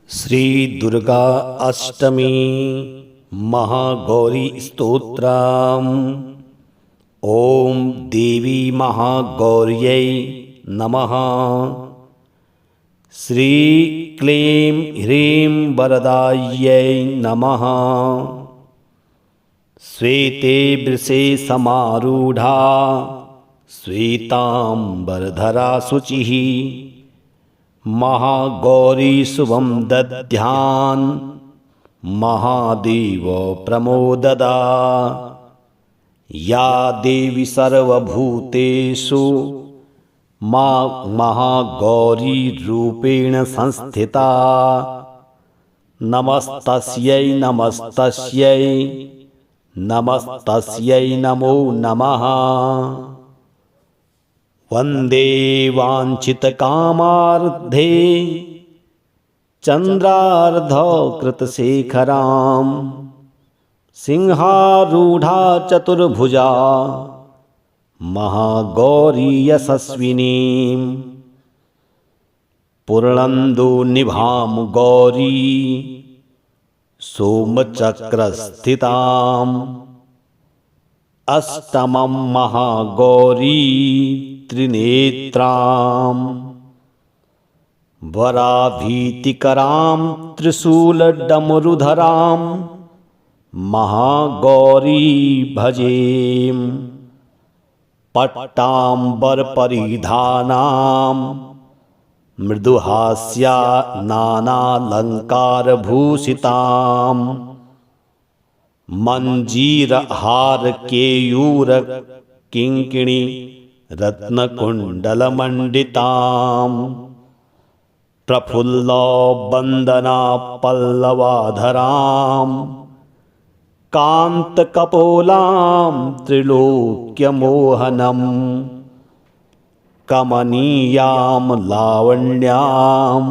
श्री दुर्गा अष्टमी महागौरी स्तोत्रम्। ओम देवी महागौर्यै नमः। श्री क्लीं ह्रीं वरदायै नमः। श्वेते वृषे समारूढ़ा श्वेतांबरधरा शुचिः महागौरी शुभं दद्यान् महादेव प्रमोददा। या देवी सर्वभूतेषु महागौरी रूपेण संस्थिता। नमस्तस्यै नमस्तस्यै नमस्तस्यै नमो नमः। वंदे वाञ्छितकामार्धे चन्द्रार्धकृतशेखरां सिंहारूढ़ा चतुर्भुजा महागौरी यशस्विनीं। पूर्णन्दुनिभां गौरी सोमचक्रस्थिताम्। अष्टमं महागौरी त्रिनेत्रां। वराभीतिकरां त्रिशूलडमरुधरां महागौरी भजेम। पट्टाम्बरपरिधानां मृदुहास्या नानालङ्कारभूषितां। मंजीरहार केयूर किंकिणी रत्नकुण्डलमण्डितां। प्रफुल्लवन्दना पल्लवाधरां कान्तकपोलां त्रिलोक्यमोहनं। कमनीयां लावण्यां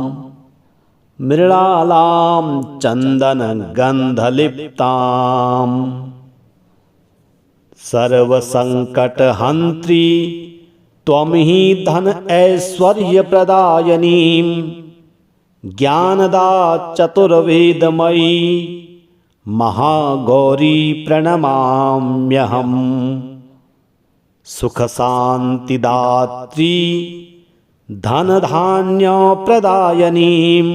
मृणालां चन्दनगन्धलिप्तां। सर्वसङ्कटहन्त्री त्वं हि धन ऐश्वर्यप्रदायिनीं। ज्ञानदा चतुर्वेदमयी महागौरी प्रणमाम्यहम्। सुखशान्तिदात्री धनधान्यप्रदायिनीं।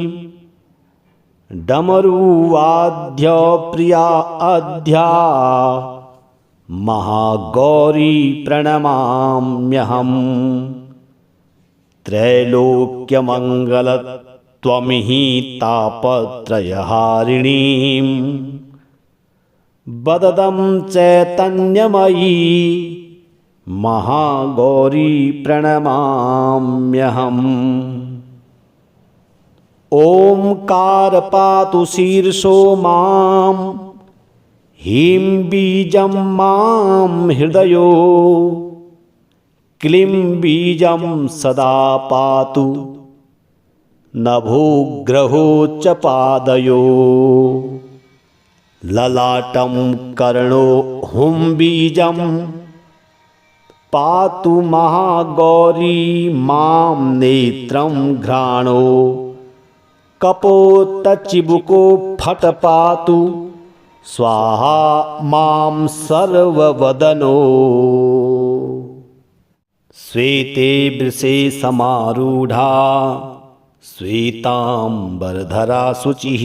डमरुवाद्य प्रिया अद्या महागौरी प्रणमाम्यहम्। त्रैलोक्यमङ्गल त्वं हि तापत्रयहारिणीं। वददं चैतन्यमयी महागौरी प्रणमाम्यहम्। ओंकार पातु शीर्षो मां ह्रीं बीजं मां हृदयो। क्लीं बीजं सदा पातु नभोग्रहो च पादयो। ललाटं कर्णो हुं बीजं पातु महागौरी मां। नेत्रं घ्राणो कपोतचिबुको फट पातु स्वाहा मां सर्ववदनो। श्वेते वृषे समारूढ़ा श्वेतांबरधरा शुचिः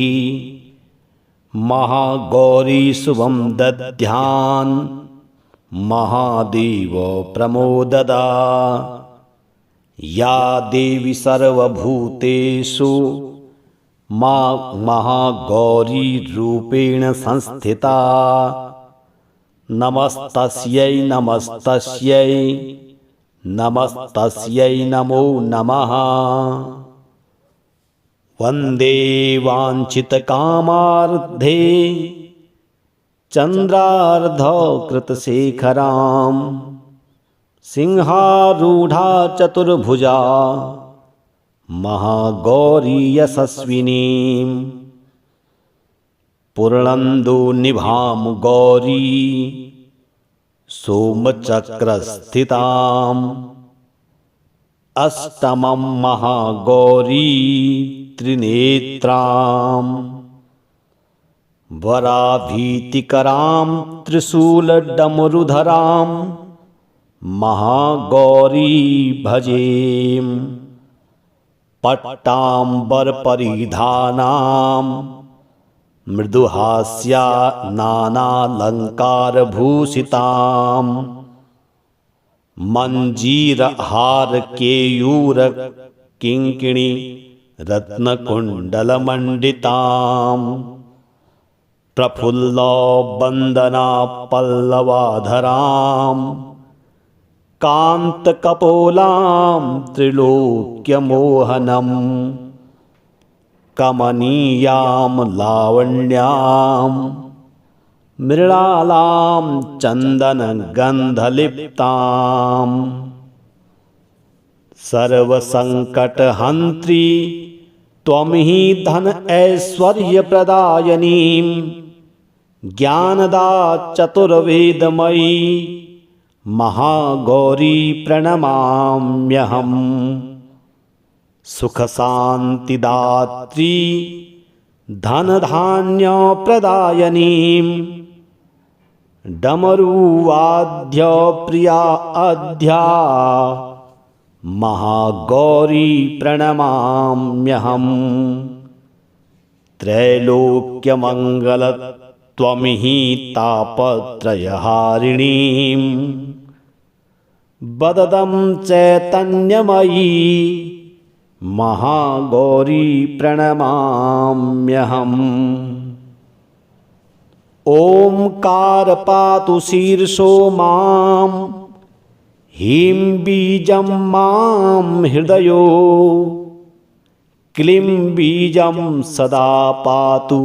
महागौरी शुभं दद्यान् महादेव प्रमोददा। या देवी सर्वभूतेषु महागौरी रूपेण संस्थिता। नमस्तस्यै नमस्तस्यै नमस्तस्यै नमो नमः। वंदे वाञ्छितकामार्धे चन्द्रार्धकृतशेखरां सिंहारूढ़ा चतुर्भुजा महागौरी यशस्विनीं। पूर्णन्दुनिभां गौरी सोमचक्रस्थिताम्। अष्टमं महागौरी त्रिनेत्रां वराभीतिकरां त्रिशूलडमरुधरां महागौरी भजेम। पट्टाम्बरपरिधानां मृदुहास्या नानालङ्कारभूषितां मञ्जीरहारकेयूरकिङ्किणी रत्नकुण्डलमण्डितां प्रफुल्लवन्दनापल्लवाधरां कान्तकपोलां त्रिलोक्यमोहनं कमनीयां लावण्यां मृणालां चन्दनगन्धलिप्तां सर्वसङ्कटहन्त्री त्वं हि धन ऐश्वर्यप्रदायिनीं ज्ञानदा चतुर्वेदमयी महागौरी प्रणमाम्यहम्। सुखशान्तिदात्री धनधान्यप्रदायिनीं डमरुवाद्यप्रिया अद्या महागौरी प्रणमाम्यहम्। त्रैलोक्यमङ्गलत्वं हि तापत्रयहारिणीं वददं चैतन्यमयी महागौरी प्रणमाम्यहम्। ओंकार पातु शीर्षो मां ह्रीं बीजं मां हृदयो क्लीं बीजं सदा पातु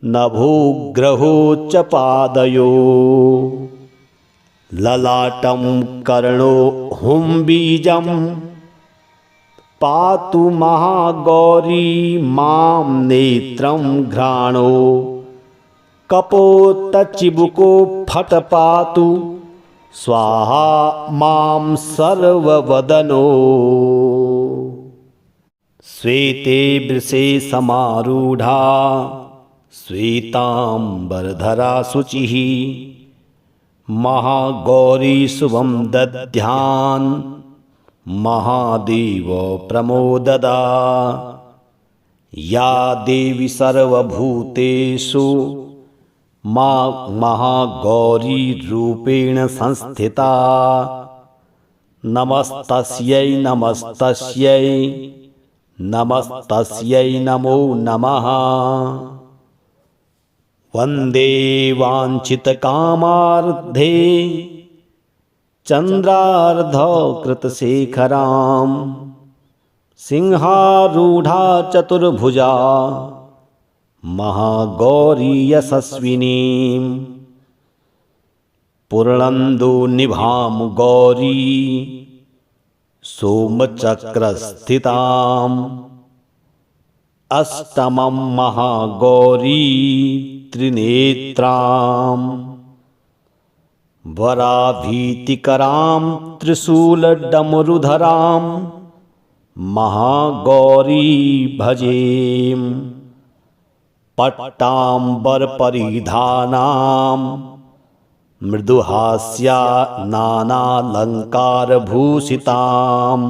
नभोग्रहो च पादयो ललाटं कर्णो हुं बीजं पातु महागौरी मां नेत्रं घ्राणो कपोतचिबुको फट पातु स्वाहा मां सर्ववदनो। श्वेते वृषे समारूढ़ा श्वेतांबरधरा शुचिः महागौरी शुभं दद्यान् महादेव प्रमोददा। या देवी सर्वभूतेषु महागौरी रूपेण संस्थिता नमस्तस्यै नमस्तस्यै नमस्तस्यै नमो नमः। वन्दे वाञ्छितकामार्धे चन्द्रार्धकृतशेखरां सिंहारूढ़ा चतुर्भुजा महागौरी यशस्विनीं पूर्णन्दुनिभां गौरी सोमचक्रस्थिताम् अष्टमं महागौरी त्रिनेत्रां वराभीतिकरां त्रिशूलडमरुधरां महागौरी भजेम। पट्टाम्बरपरिधानां मृदुहास्या नानालङ्कारभूषितां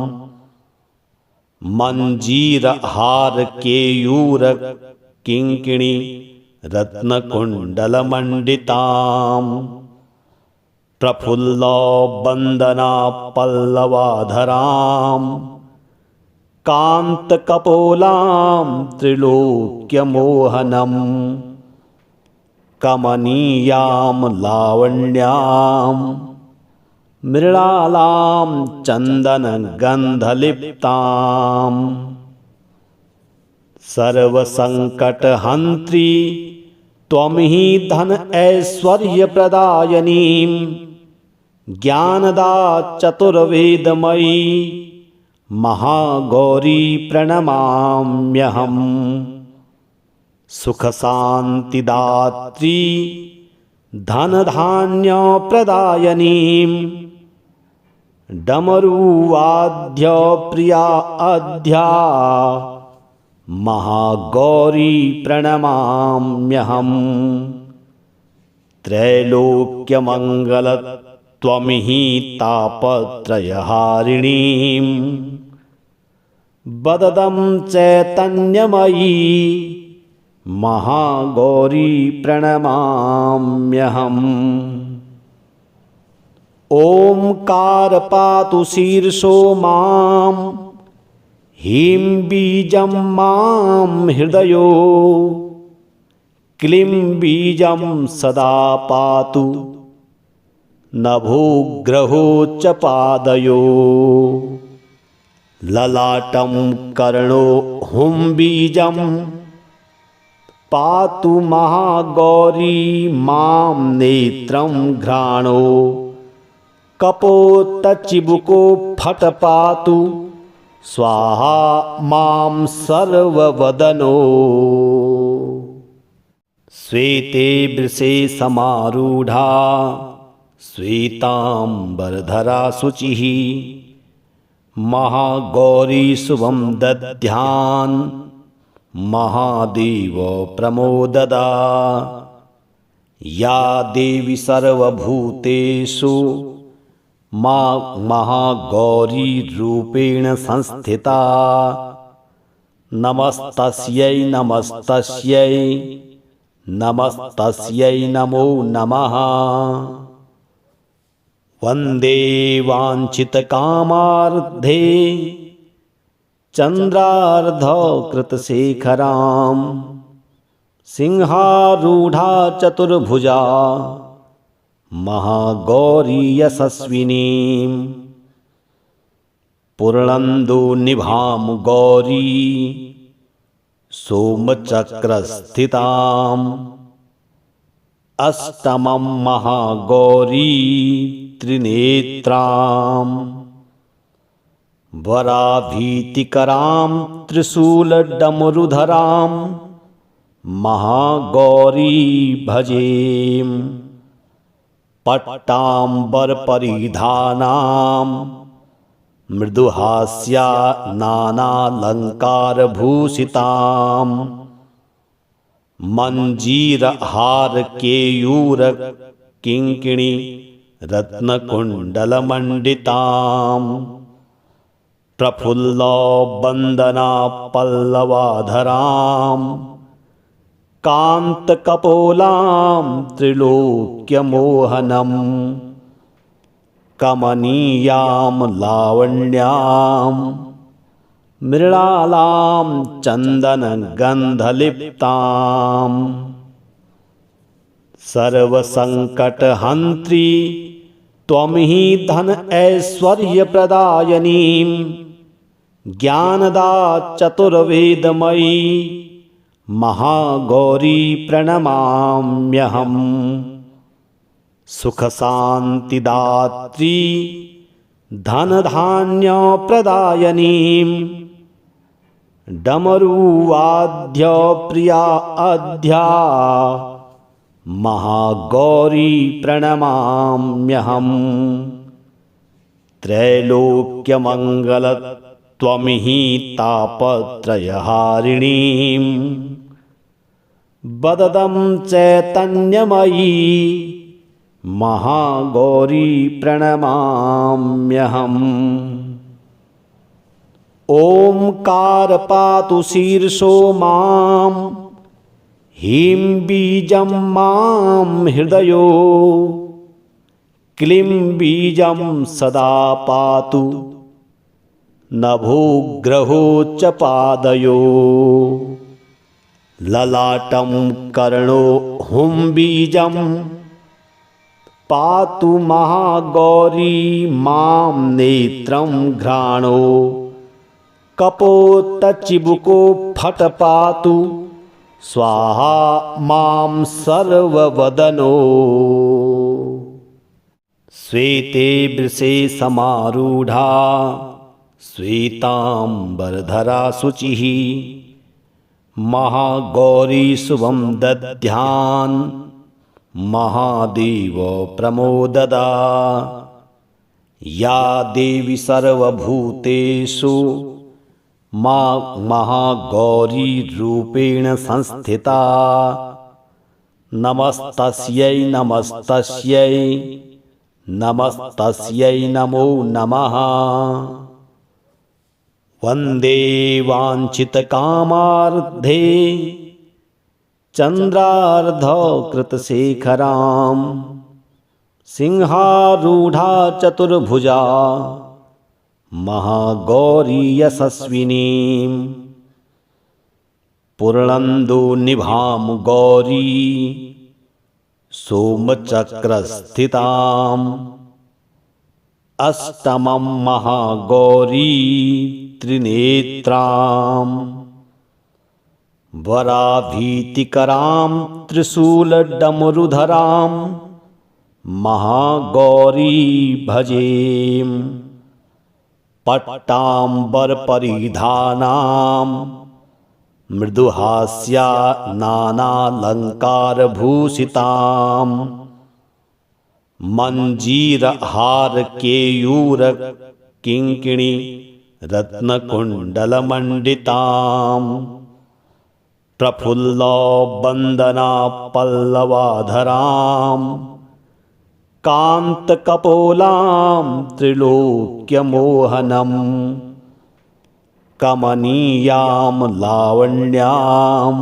मञ्जीरहारकेयूरकिङ्किणी रत्नकुण्डलमण्डितां प्रफुल्लवन्दनापल्लवाधरां कान्तकपोलां त्रिलोक्यमोहनं कमनीयां लावण्यां मृणालां चन्दनगन्धलिप्तां सर्वसङ्कटहन्त्री त्वं हि धन ऐश्वर्यप्रदायिनीं ज्ञानदा चतुर्वेदमयी महागौरी प्रणमाम्यहम्। सुखशान्तिदात्री धनधान्यप्रदायिनीं डमरुवाद्यप्रिया अद्या महागौरी प्रणमाम्यहम् त्रैलोक्यमङ्गलत्वमिहि तापत्रयहारिणीम् वददं चैतन्यमयी महागौरी प्रणमाम्यहम्। ओंकार पातु शीर्षो मां ह्रीं बीजं मां हृदयो क्लीं बीजं सदा पातु नभोग्रहो च पादयो ललाटं कर्णो हुं बीजं पातु महागौरी मां नेत्रं घ्राणो कपोतचिबुको फट पातु स्वाहा मां सर्ववदनो। श्वेते वृषे समारूढ़ा श्वेतांबरधरा शुचिः महागौरी शुभं दद्यान् महादेव प्रमोददा। या देवी सर्वभूतेषु महागौरी रूपेण संस्थिता नमस्तस्यै नमस्तस्यै नमस्तस्यै नमो नमः। वन्दे वाञ्छितकामार्धे चन्द्रार्धकृतशेखरां सिंहारूढ़ा चतुर्भुजा महागौरी यशस्विनीं पूर्णन्दुनिभां गौरी सोमचक्रस्थिताम् अष्टमं महागौरी त्रिनेत्रां वराभीतिकरां त्रिशूलडमरुधरां महागौरी भजेम। पट्टाम्बरपरिधानां मृदुहास्या नानालङ्कारभूषितां मञ्जीरहारकेयूरकिङ्किणी रत्नकुण्डलमण्डितां प्रफुल्लवन्दना पल्लवाधरां कान्तकपोलां त्रिलोक्यमोहनं कमनीयां लावण्यां मृणालां चन्दनगन्धलिप्तां सर्वसङ्कटहन्त्री त्वं हि धन ऐश्वर्यप्रदायिनीं ज्ञानदा चतुर्वेदमयी महागौरी प्रणमाम्यहम्। सुखशान्तिदात्री धनधान्यप्रदायिनीं डमरुवाद्यप्रिया अद्या महागौरी प्रणमाम्यहम्। त्रैलोक्यमङ्गलत्वमिहि तापत्रयहारिणीं वददं चैतन्यमयी महागौरी प्रणमाम्यहम्। ओंकार पातु शीर्षो मां ह्रीं बीजं मां हृदयो क्लीं बीजं सदा पातु नभोग्रहो च पादयो ललाटं कर्णो हुं बीजं पातु महागौरी मां नेत्रं घ्राणो कपोतचिबुको फट पातु स्वाहा मां सर्ववदनो। श्वेते वृषे समारूढ़ा श्वेतांबरधरा शुचिः महागौरी शुभं दद्यान् महादेव प्रमोददा। या देवी सर्वभूतेषु मां महागौरी रूपेण संस्थिता। नमस्तस्यै नमस्तस्यै नमस्तस्यै नमो नमः। वन्दे वाञ्छितकामार्धे चन्द्रार्धकृतशेखरां सिंहारूढा चतुर्भुजा महागौरी यशस्विनीं। पूर्णन्दोनिभां गौरी सोमचक्रस्थिताम्। अष्टमं महागौरी त्रिनेत्रां। वराभीतिकरां त्रिशूलडमरुधरां महागौरी भजेम। पट्टाम्बरपरिधानां मृदुहास्या नानालङ्कारभूषितां। मञ्जीरहारकेयूरकिङ्किणी रत्नकुण्डलमण्डितां। प्रफुल्लवन्दना पल्लवाधरां कान्तकपोलां त्रिलोक्यमोहनं। कमनीयां लावण्यां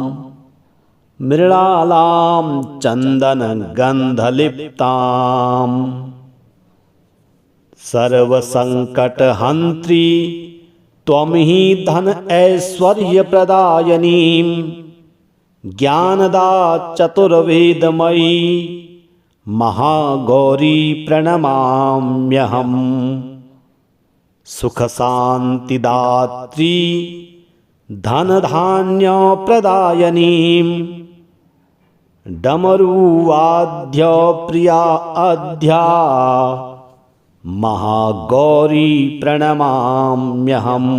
मृणालां चन्दनगन्धलिप्तां। सर्वसङ्कटहन्त्री त्वं हि धन ऐश्वर्यप्रदायिनीं। ज्ञानदा चतुर्वेदमयी महागौरी प्रणमाम्यहम्। सुखशान्तिदात्री धनधान्यप्रदायिनीं। डमरुवाद्यप्रिया अद्या महागौरी प्रणमाम्यहम्।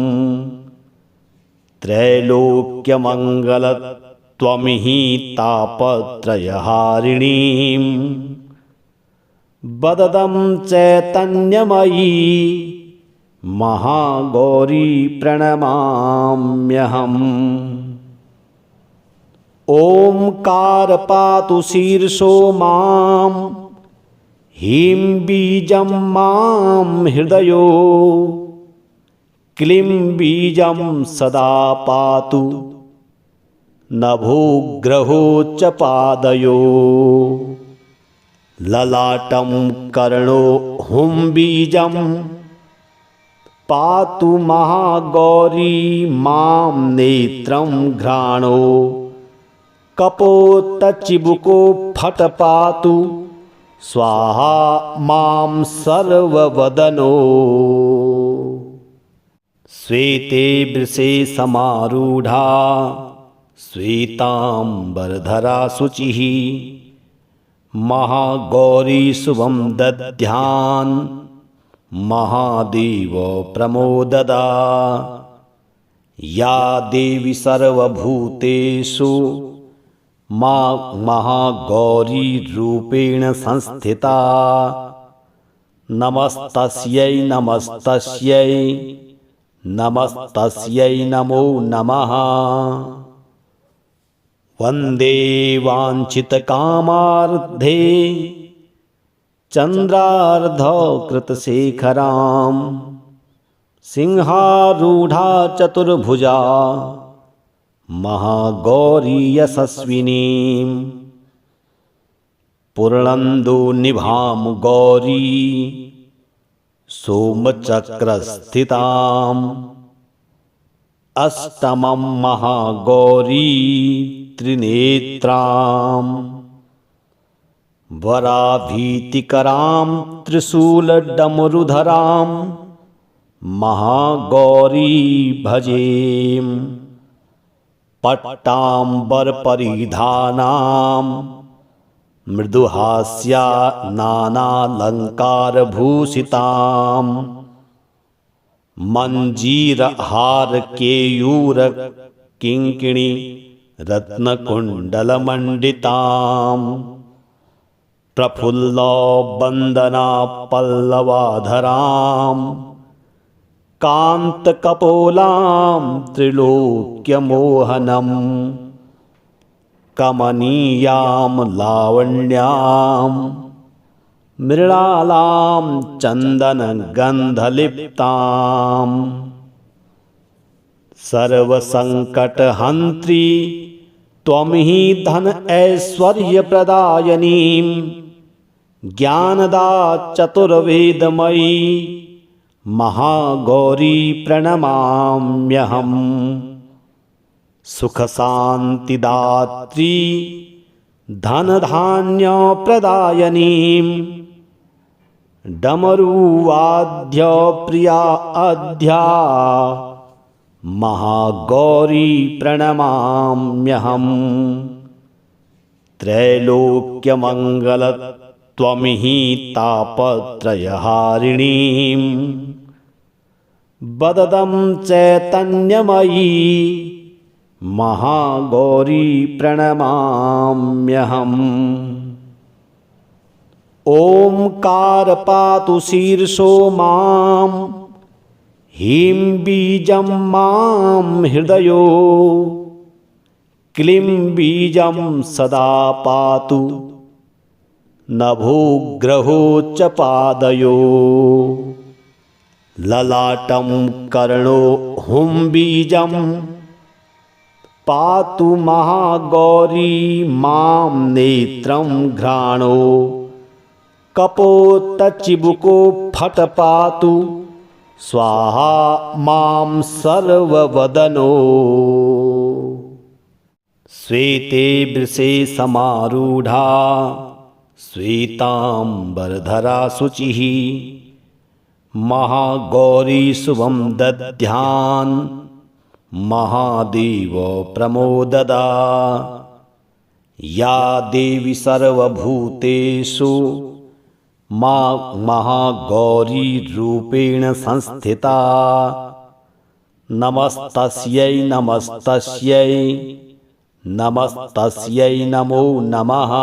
त्रैलोक्यमङ्गल त्वं हि तापत्रयहारिणीं। वददं चैतन्यमयी महागौरी प्रणमाम्यहम्। ओंकार पातु शीर्षो मां ह्रीं बीजं मां हृदयो। क्लीं बीजं सदा पातु नभोग्रहो च पादयो। ललाटं कर्णो हुं बीजं पातु महागौरी मां। नेत्रं घ्राणो कपोतचिबुको फट पातु स्वाहा मां सर्ववदनो। श्वेते वृषे समारूढ़ा श्वेतांबरधरा शुचिः। महागौरी शुभं दद्यान् महादेव प्रमोददा। या देवी सर्वभूतेषु मां महागौरी रूपेण संस्थिता। नमस्तस्यै नमस्तस्यै नमस्तस्यै नमो नमः। वन्दे वाञ्छितकामार्धे चन्द्रार्धकृतशेखरां सिंहारूढा चतुर्भुजा महागौरी यशस्विनीं। पूर्णन्दोनिभां गौरी सोमचक्रस्थिताम्। अष्टमं महागौरी त्रिनेत्रां। वराभीतिकरां त्रिशूलडमरुधरां महागौरी भजेम। पट्टाम्बरपरिधानां मृदुहास्या नानालङ्कारभूषितां। मञ्जीरहारकेयूरकिङ्किणी रत्नकुण्डलमण्डितां। प्रफुल्लवन्दना पल्लवाधरां कान्तकपोलां त्रिलोक्यमोहनं कमनीयां लावण्यां मृणालां चन्दनगन्धलिप्ताम् सर्वसङ्कटहन्त्री त्वं हि धन ऐश्वर्यप्रदायिनीं ज्ञानदा चतुर्वेदमयी महागौरी प्रणमाम्यहम् सुखशान्तिदात्री धनधान्यप्रदायिनीं डमरुवाद्यप्रिया अध्या महागौरी प्रणमाम्यहम् त्रैलोक्यमङ्गल त्वं हि तापत्रयहारिणीं वददं चैतन्यमयी महागौरी प्रणमाम्यहम् ओंकार पातु शीर्षो मां ह्रीं बीजं मां हृदयो क्लीं बीजं सदा पातु नभोग्रहो च पादयो ललाटं कर्णो हुं बीजं पातु महागौरी मां नेत्रं घ्राणो कपोतचिबुको फट पातु स्वाहा मां सर्ववदनो श्वेते वृषे समारूढ़ा श्वेतांबरधरा शुचिः महागौरी शुभं दद्यान् महादेव प्रमोददा या देवी सर्वभूतेषु महागौरी रूपेण संस्थिता नमस्तस्यै नमस्तस्यै नमस्तस्यै नमो नमः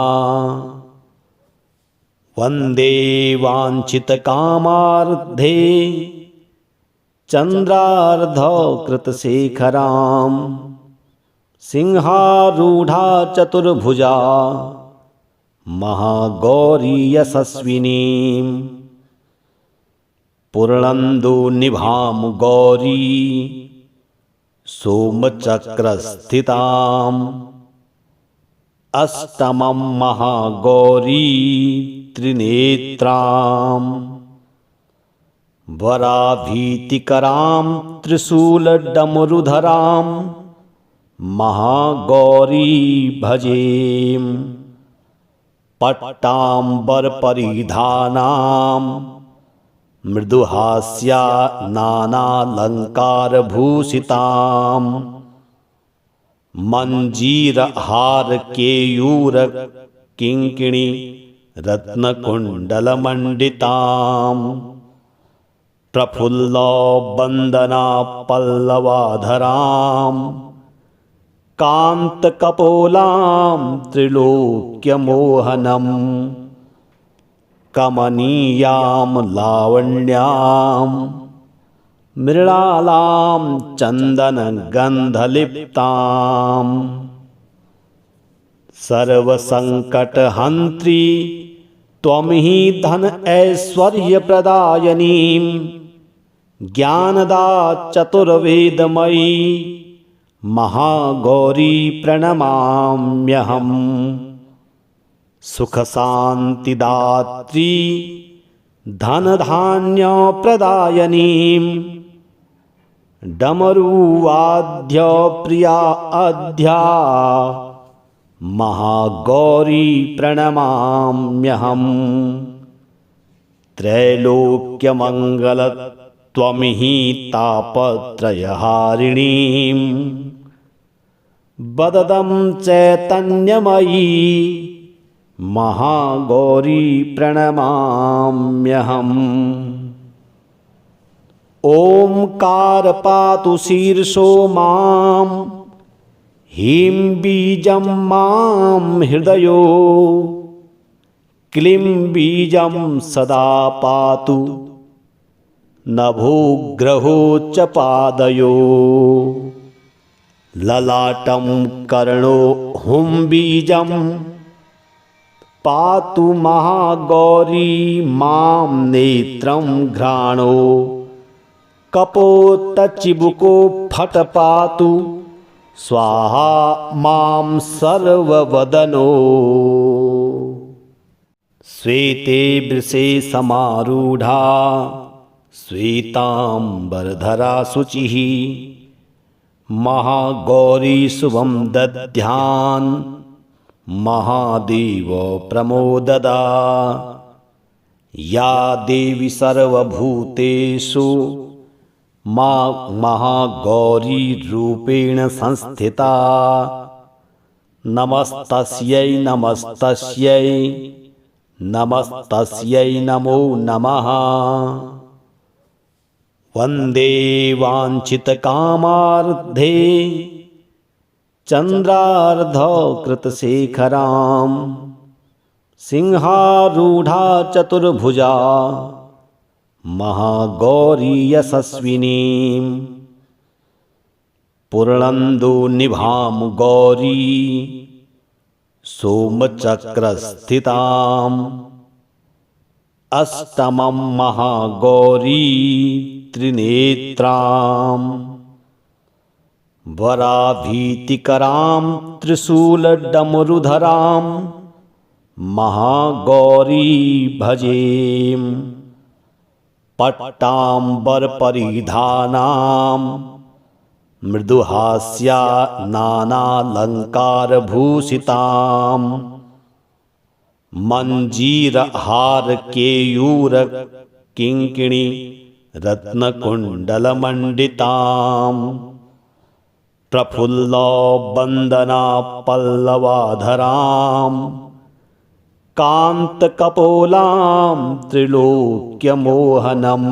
वन्दे वाञ्छितकामार्धे चन्द्रार्धकृतशेखरां सिंहारूढ़ा चतुर्भुजा महागौरी यशस्विनीं पूर्णन्दोनिभां गौरी सोमचक्रस्थिताम् अष्टमं महागौरी त्रिनेत्रां वराभीतिकरां त्रिशूलडमरुधरां महागौरी भजेम पट्टाम्बरपरिधानां मृदुहास्या नानालङ्कारभूषितां मञ्जीरहारकेयूर किङ्किणी रत्नकुण्डलमण्डितां प्रफुल्लवन्दना पल्लवाधरां कान्तकपोलां त्रिलोक्यमोहनं कमनीयां लावण्यां मृणालां चन्दनगन्धलिप्तां सर्वसङ्कटहन्त्री त्वं हि धन ऐश्वर्यप्रदायिनीं ज्ञानदा चतुर्वेदमयी महागौरी प्रणमाम्यहम् सुखशान्तिदात्री धनधान्यप्रदायिनीं डमरुवाद्यप्रिया अध्या महागौरी प्रणमाम्यहम् त्रैलोक्यमङ्गल त्वं हि तापत्रयहारिणीं वददं चैतन्यमयी महागौरी प्रणमाम्यहम् ओंकार पातु शीर्षो मां ह्रीं बीजं मां हृदयो क्लीं बीजं सदा पातु नभोग्रहो च पादयो ललाटं कर्णो हुंबीजं पातु महागौरी मां नेत्रं घ्राणो कपोतचिबुको फट पातु स्वाहा मां सर्ववदनो श्वेते वृषे समारूढ़ा श्वेतांबरधरा शुचिः महागौरी शुभं दद्यान् महादेव प्रमोददा या देवी सर्वभूतेषु महागौरी रूपेण संस्थिता नमस्तस्यै नमस्तस्यै नमस्तस्यै नमो नमः वन्दे वाञ्छितकामार्धे चन्द्रार्धकृतशेखरां सिंहारूढा चतुर्भुजा महागौरी यशस्विनीं पूर्णन्दुनिभां गौरी सोमचक्रस्थिताम् अष्टमं महागौरी त्रिनेत्रां वराभीतिकरां त्रिशूलडमरुधरां महागौरी भजेम पट्टाम्बरपरिधानां मृदुहास्या नानालङ्कारभूषितां मञ्जीरहारकेयूरकिङ्किणी रत्नकुण्डलमण्डितां प्रफुल्लवन्दनापल्लवाधरां कान्तकपोलां त्रिलोक्यमोहनं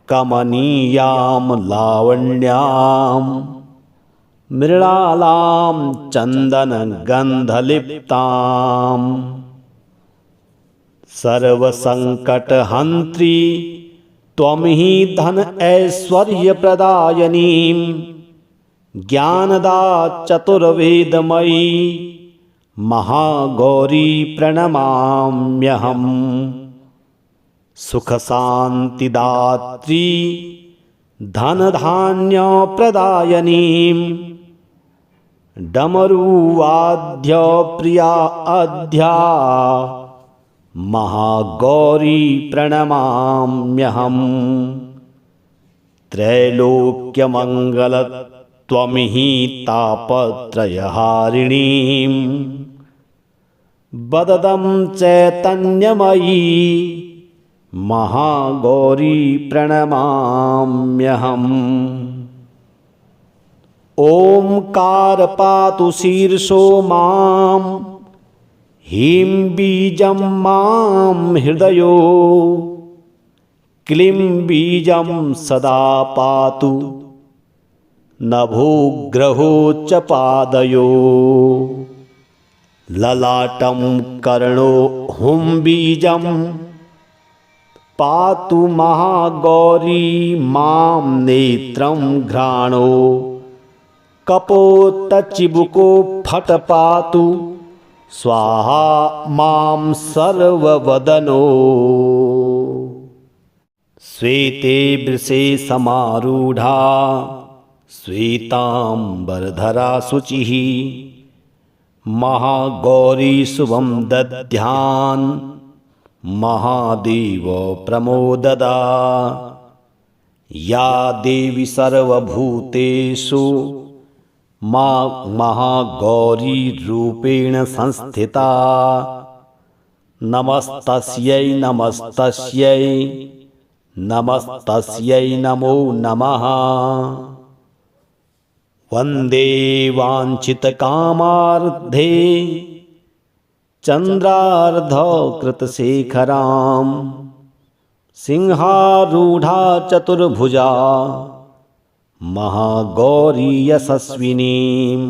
कमनीयां लावण्यां मृणालां चन्दनगन्धलिप्तां सर्वसङ्कटहन्त्री त्वं हि धन ऐश्वर्यप्रदायिनीं ज्ञानदा चतुर्वेदमयी महागौरी प्रणमाम्यहम् सुखशान्तिदात्री धनधान्यप्रदायिनीं डमरुवाद्यप्रिया अद्या महागौरी प्रणमाम्यहम् त्रैलोक्यमङ्गलत्वं हि तापत्रयहारिणीं वददं चैतन्यमयी महागौरी प्रणमाम्यहम् ओंकार पातु शीर्षो मां ह्रीं बीजं मां हृदयो क्लीं बीजं सदा पातु नभोग्रहो च पादयो ललाटं कर्णो हुंबीजं पातु महागौरी मां नेत्रं घ्राणो कपोतचिबुको फट पातु स्वाहा मां सर्ववदनो श्वेते वृषे समारूढ़ा श्वेतांबरधरा शुचिः महागौरी शुभं दद्यान् महादेव प्रमोददा या देवी सर्वभूतेषु महागौरी रूपेण संस्थिता नमस्तस्यै नमस्तस्यै नमस्तस्यै नमो नमः वन्दे वाञ्छितकामार्धे चन्द्रार्धकृतशेखरां सिंहारूढा चतुर्भुजा महागौरी यशस्विनीं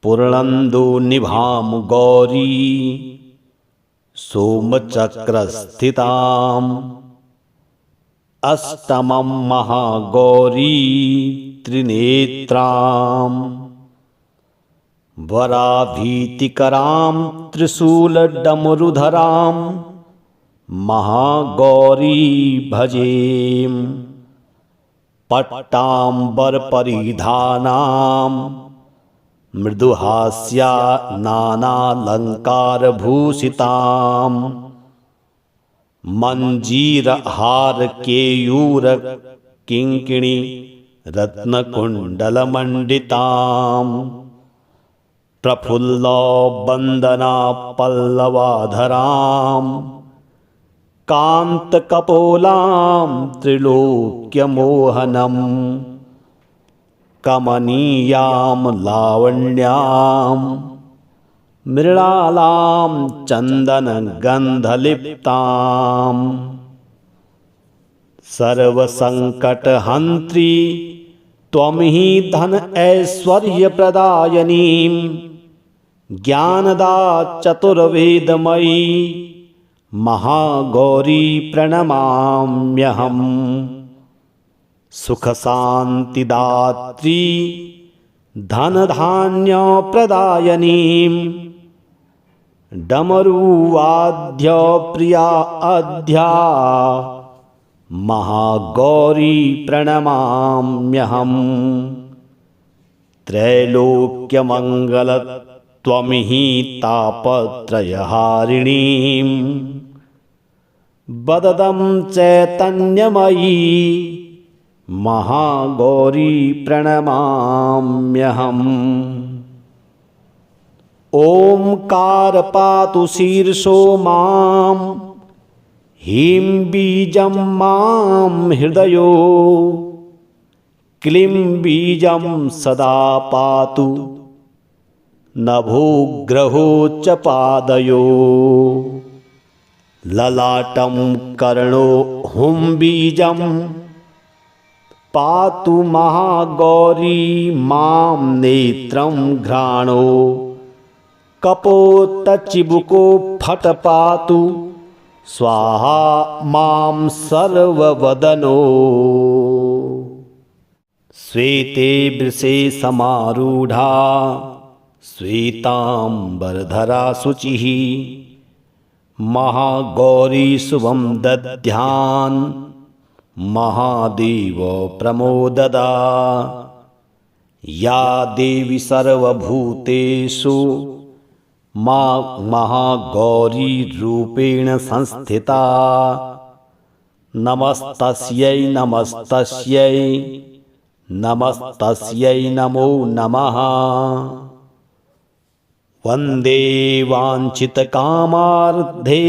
पूर्णन्दुनिभां गौरी सोमचक्रस्थिताम् अष्टमं महागौरी त्रिनेत्राम् वराभीतिकरां त्रिशूलडमरुधरां महागौरी भजेम। पट्टाम्बरपरिधानां मृदुहास्या नानालङ्कारभूषितां मञ्जीरहारकेयूरकिङ्किणी रत्नकुण्डलमण्डितां प्रफुल्लवन्दना पल्लवाधरां कान्तकपोलां त्रिलोक्यमोहनं कमनीयां लावण्यां मृणालां चन्दनगन्धलिप्तां सर्वसङ्कटहन्त्री त्वं हि धन ऐश्वर्यप्रदायिनीं ज्ञानदा चतुर्वेदमयी महागौरी प्रणमाम्यहम्। सुखशान्तिदात्री धनधान्यप्रदायिनीं डमरुवाद्यप्रिया अद्या महागौरी प्रणमाम्यहम्। त्रैलोक्यमङ्गल त्वं हि तापत्रयहारिणीं वददं चैतन्यमयी महागौरी प्रणमाम्यहम्। ओंकार पातु शीर्षो मां ह्रीं बीजं मां हृदयो क्लीं बीजं सदा पातु नभोग्रहो च पादयो ललाटं कर्णो हुं बीजं पातु महागौरी मां नेत्रं घ्राणो कपोतचिबुको फट पातु स्वाहा मां सर्ववदनो। श्वेते वृषे समारूढ़ा श्वेतांबरधरा शुचिः महागौरी शुभं दद्यान् महादेव प्रमोददा। या देवी सर्वभूतेषु महागौरी रूपेण संस्थिता नमस्तस्यै नमस्तस्यै नमस्तस्यै नमो नमः। वन्दे वाञ्छितकामार्धे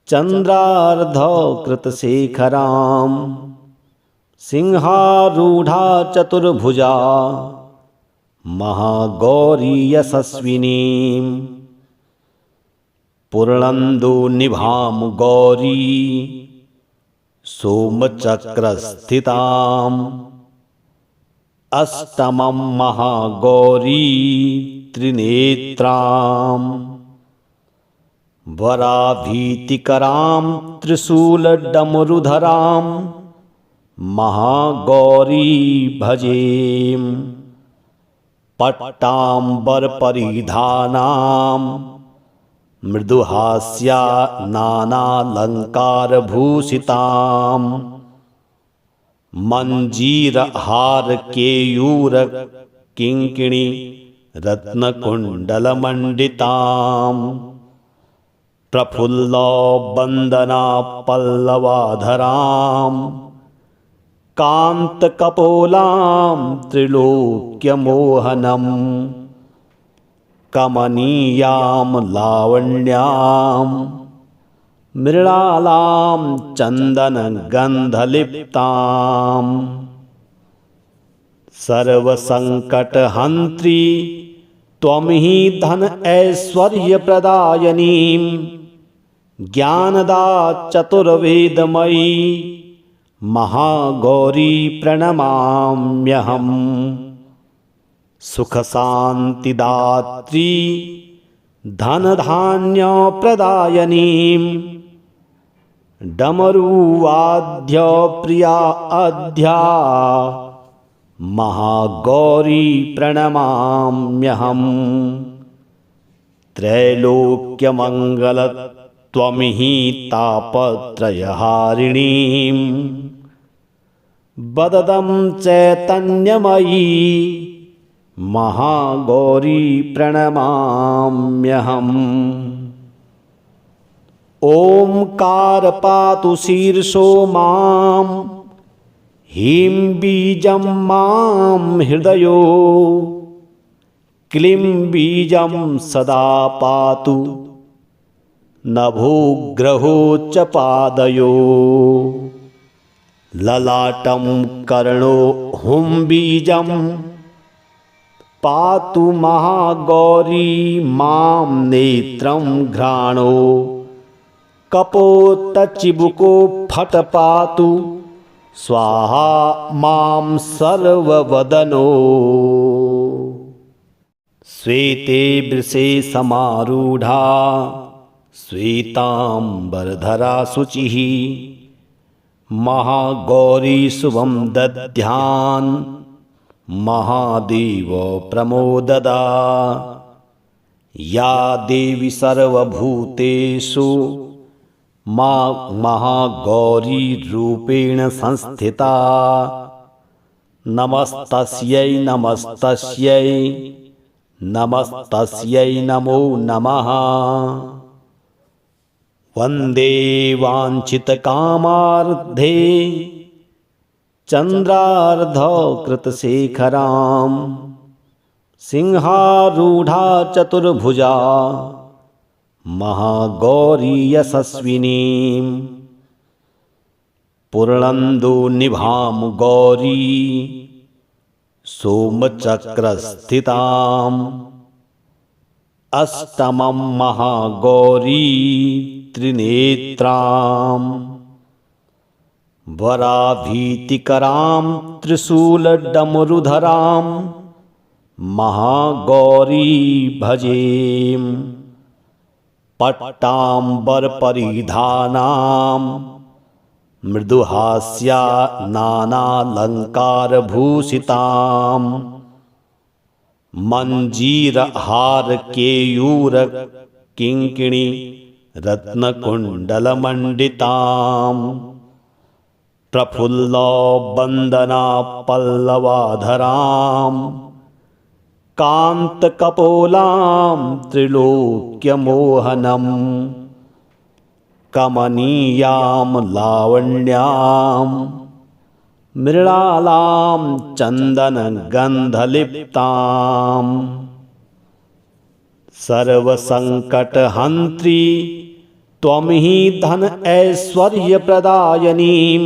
चन्द्रार्धकृतशेखरां सिंहारूढ़ा चतुर्भुजा महागौरी यशस्विनीं पूर्णन्दुनिभां गौरी सोमचक्रस्थिताम् अष्टमं महागौरी त्रिनेत्रां वराभीतिकरां त्रिशूलडमरुधरां महागौरी भजेम। पट्टाम्बरपरिधानां मृदुहास्या नानालङ्कारभूषितां मञ्जीरहारकेयूरकिङ्किणी रत्नकुण्डलमण्डितां प्रफुल्लवन्दना पल्लवाधरां कान्तकपोलां त्रिलोक्यमोहनं कमनीयां लावण्यां मृणालां चन्दनगन्धलिप्तां सर्वसङ्कटहन्त्री त्वं हि धन ऐश्वर्यप्रदायिनीं ज्ञानदा चतुर्वेदमयी महागौरी प्रणमाम्यहम्। सुखशान्तिदात्री धनधान्यप्रदायिनीं डमरुवाद्यप्रिया अद्या महागौरी प्रणमाम्यहम्। त्रैलोक्यमङ्गलत्वमिहि तापत्रयहारिणीं वददं चैतन्यमयी महागौरी प्रणमाम्यहम्। ओंकार पातु शीर्षो मां ह्रीं बीजं मां हृदयो क्लीं बीजं सदा पातु नभोग्रहो च पादयो ललाटं कर्णो हुं बीजं पातु महागौरी मां नेत्रं घ्राणो कपोतचिबुको फट पातु स्वाहा मां सर्ववदनो। श्वेते वृषे समारूढ़ा श्वेतांबरधरा शुचिः महागौरी शुभं दद्यान् महादेव प्रमोददा। या देवी सर्वभूतेषु महागौरी रूपेण संस्थिता नमस्तस्यै नमस्तस्यै नमस्तस्यै नमो नमः। वन्दे वाञ्छितकामार्धे चन्द्रार्धकृतशेखरां सिंहारूढ़ा चतुर्भुजा महागौरी यशस्विनीं पूर्णन्दुनिभां गौरी सोमचक्रस्थिताम् अष्टमं महागौरी त्रिनेत्रां वराभीतिकरां त्रिशूलडमरुधरां महागौरी भजेम। पट्टाम्बरपरिधानां मृदुहास्या नानालङ्कारभूषितां मञ्जीरहारकेयूरकिङ्किणी रत्नकुण्डलमण्डितां प्रफुल्लवन्दना पल्लवाधरां कान्तकपोलां त्रिलोक्यमोहनं कमनीयां लावण्यां मृणालां चन्दनगन्धलिप्तां सर्वसङ्कटहन्त्री त्वं हि धन ऐश्वर्यप्रदायिनीं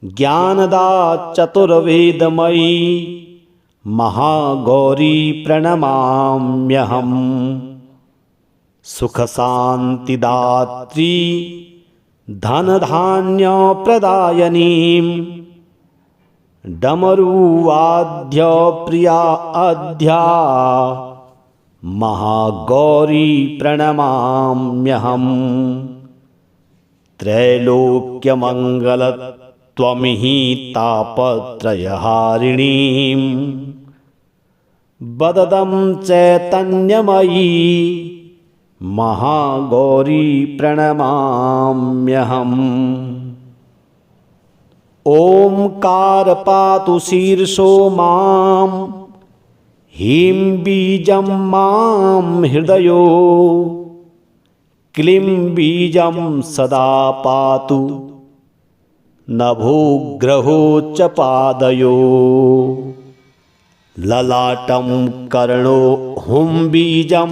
ज्ञानदा चतुर्वेदमयी महागौरी प्रणमाम्यहम्। सुखशान्तिदात्री धनधान्यप्रदायिनीं डमरुवाद्यप्रिया अद्या महागौरी प्रणमाम्यहम्। त्रैलोक्यमङ्गलत्वमिहि तापत्रयहारिणीं वददं चैतन्यमयी महागौरी प्रणमाम्यहम्। ओंकार पातु शीर्षो मां ह्रीं बीजं मां हृदयो क्लीं बीजं सदा पातु नभोग्रहो च पादयो ललाटं कर्णो हुं बीजं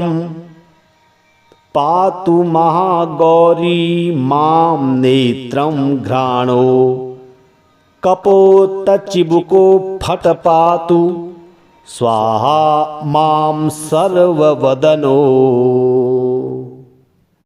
पातु महागौरी मां नेत्रं घ्राणो कपोतचिबुको फट पातु स्वाहा मां सर्ववदनो।